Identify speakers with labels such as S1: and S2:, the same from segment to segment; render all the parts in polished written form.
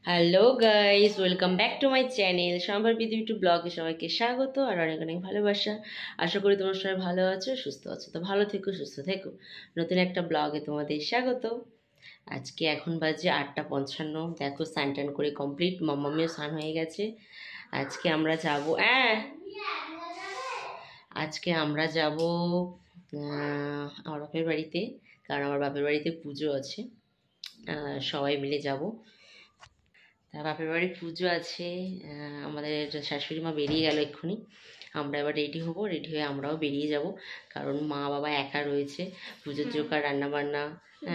S1: Hello guys, welcome back to my channel সাম্পার পৃথিবী টু ব্লগে সবাইকে স্বাগত আর অনেক অনেক ভালোবাসা। আশা করি তোমরা সবাই ভালো আছো, সুস্থ আছো। তো ভালো থেকো, সুস্থ থেকো। নতুন একটা ব্লগে তোমাদের স্বাগত। আজকে এখন বাজে 8:55। দেখো স্নান টান করে কমপ্লিট, মাম্মামিও স্নান হয়ে গেছে। আজকে আমরা যাব আমার বাপের বাড়িতে, কারণ আমার বাপের বাড়িতে পুজো আছে। সবাই মিলে যাব। তা বাপের বাড়ি পুজো আছে। আমাদের শাশুড়ি মা বেরিয়ে গেল এক্ষুনি। আমরা এবার রেডি হব, রেডি হয়ে আমরাও বেরিয়ে যাব, কারণ মা বাবা একা রয়েছে। পুজোর জোগাড় রান্নাবান্না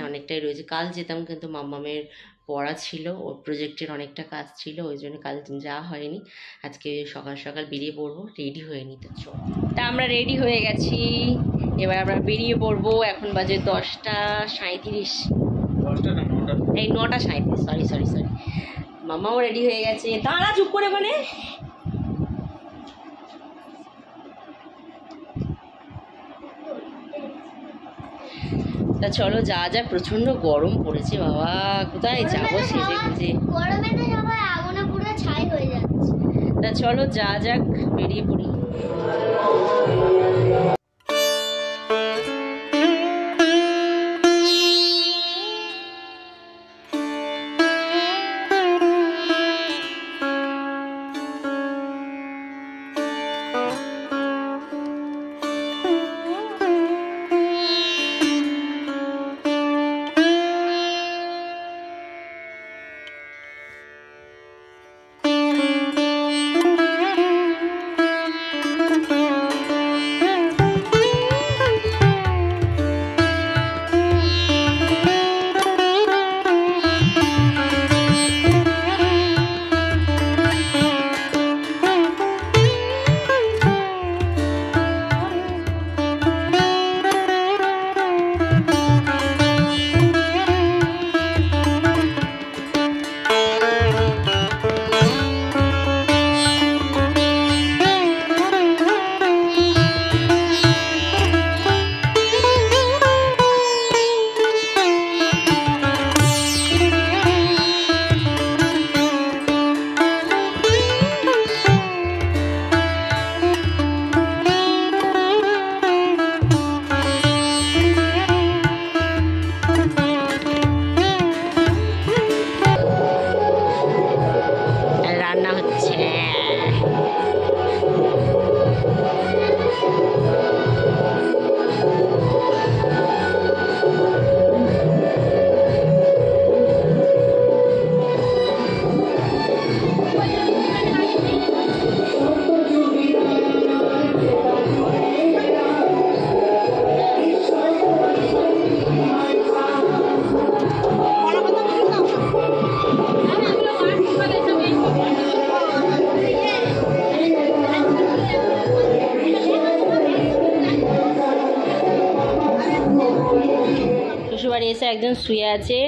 S1: অনেকটাই রয়েছে। কাল যেতাম, কিন্তু মাম্মামের পড়া ছিল, ওর প্রজেক্টের অনেকটা কাজ ছিল, ওই জন্য কাল যাওয়া হয়নি। আজকে সকাল সকাল বেরিয়ে পড়বো, রেডি হয়ে নিতে চল। তা আমরা রেডি হয়ে গেছি, এবার আমরা বেরিয়ে পড়বো। এখন বাজে 10:37। এই 9:37, সরি। মামাও রেডি হয়ে গেছে। দাঁড়া চুপ করে, মানে তা চলো যা যা। প্রচন্ড গরম পড়েছে বাবা, কোথায় যাবো সেজে গুজে। তা চলো যা যাক, বেরিয়ে পড়ি। শ্বশুরবাড়ি এসে একজন শুয়ে আছে।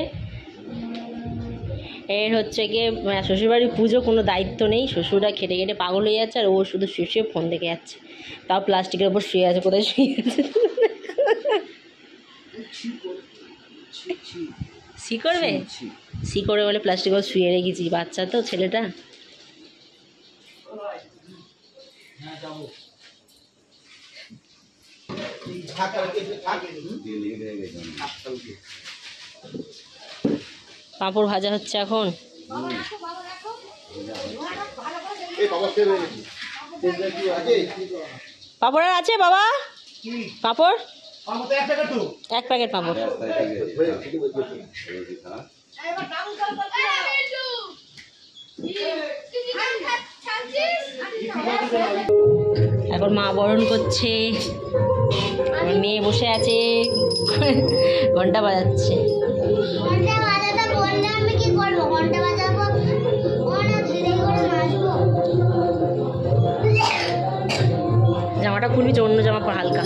S1: এর হচ্ছে গিয়ে শ্বশুরবাড়ির পুজো, কোনো দায়িত্ব নেই। শ্বশুররা খেটে খেটে পাগল হয়ে যাচ্ছে, আর ও শুধু শুয়ে শুয়ে ফোন দেখে যাচ্ছে। তাও প্লাস্টিকের ওপর শুয়ে আছে। কোথায় শুয়ে আছে? সি করবে, সি করে বলে প্লাস্টিকের ওপর শুয়ে রেখেছি। বাচ্চা তো ছেলেটা। পাঁপড় ভাজা হচ্ছে এখন। পাঁপড় আর আছে বাবা? পাঁপড় এক প্যাকেট পাঁপড়। এখন মা বরণ করছে, মেয়ে বসে আছে, ঘন্টা বাজাচ্ছে। জামাটা খুলবি, অন্য জামা পর হালকা।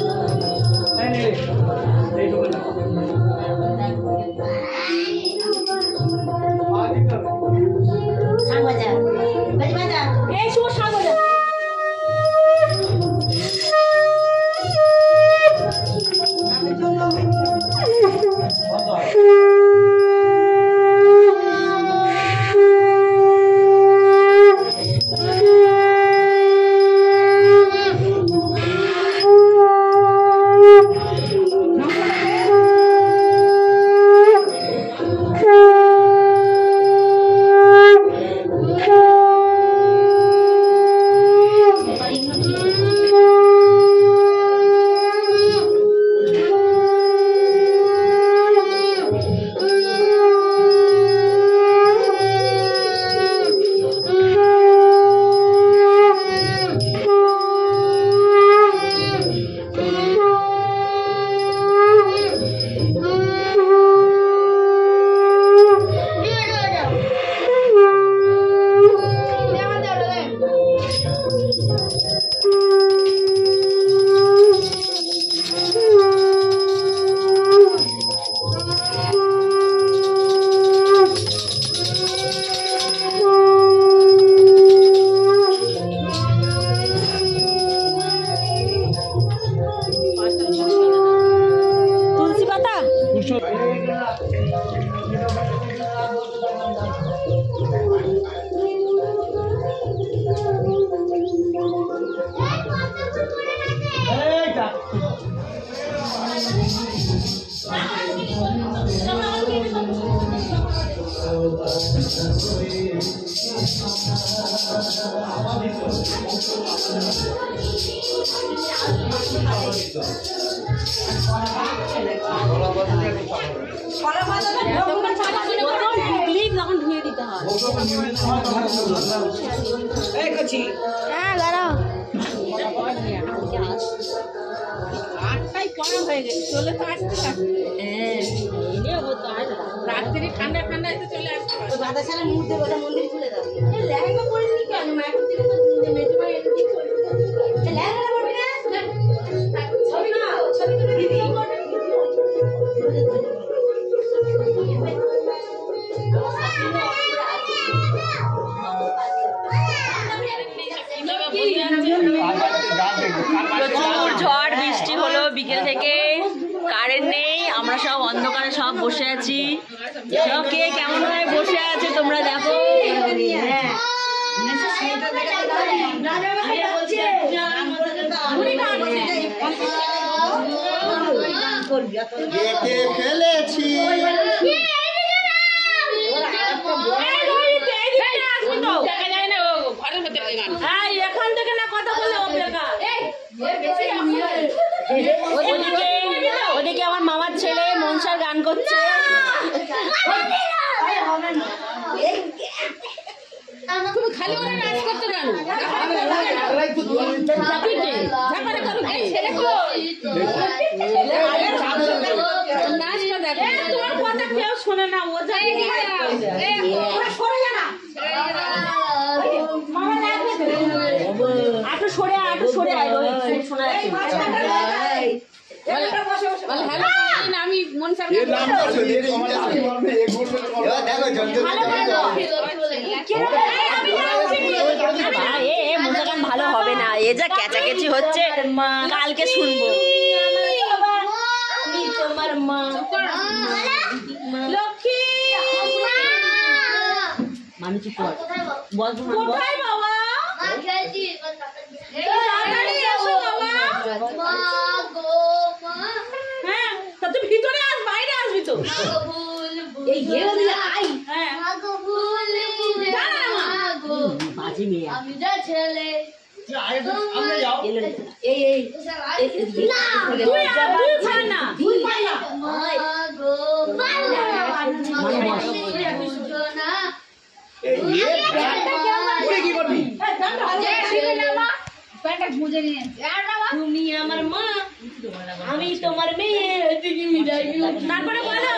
S2: রাত্রি ঠান্ডা ঠান্ডা চলে আসছে বাতাসালের মুহূর্তে ওটা মন্দিরে চলে যাবে লেহেঙ্গা পরিনি কেন মায়ের থেকে তো মেজে মাই এনে দিতে লেহেঙ্গা পরবি না ছবি না ছবি তুলে দিবি
S1: প্রচুর ঝড় বৃষ্টি হলো বিকেল থেকে, কারেন্ট নেই, আমরা সব অন্ধকারে সব বসে আছি। সব কে কেমন ভাবে বসে আছে তোমরা দেখো।
S3: ফেলেছি
S1: এখান থেকে না কথা বলে ওদিকে আমার মামার ছেলে মনসার গান করছে।
S2: খালি ওরা নাচ করতে জানো নাচটা দেখো তোমার কথা কেউ শোনে না ও যায়
S1: আটো সরে শোনা
S2: আমি মনসার
S1: গান ভালো হবে না, এ যা ক্যাচাকেচি হচ্ছে কালকে শুনবো। তোমার মা
S2: লক্ষ্মী
S1: মানুষ বল
S2: কোথায় বাবা হ্যাঁ তা তুই ভিতরে আস বাইরে আসবি তো এই ঘেরে দিলে আই হ্যাঁ
S1: বাজে মেয়ে
S4: আমি যা ছেলে
S2: এই তুই খান না তুই পাই না
S4: মাগো
S1: তুমি আমার মা আমি তোমার মেয়ে। তারপরে বলো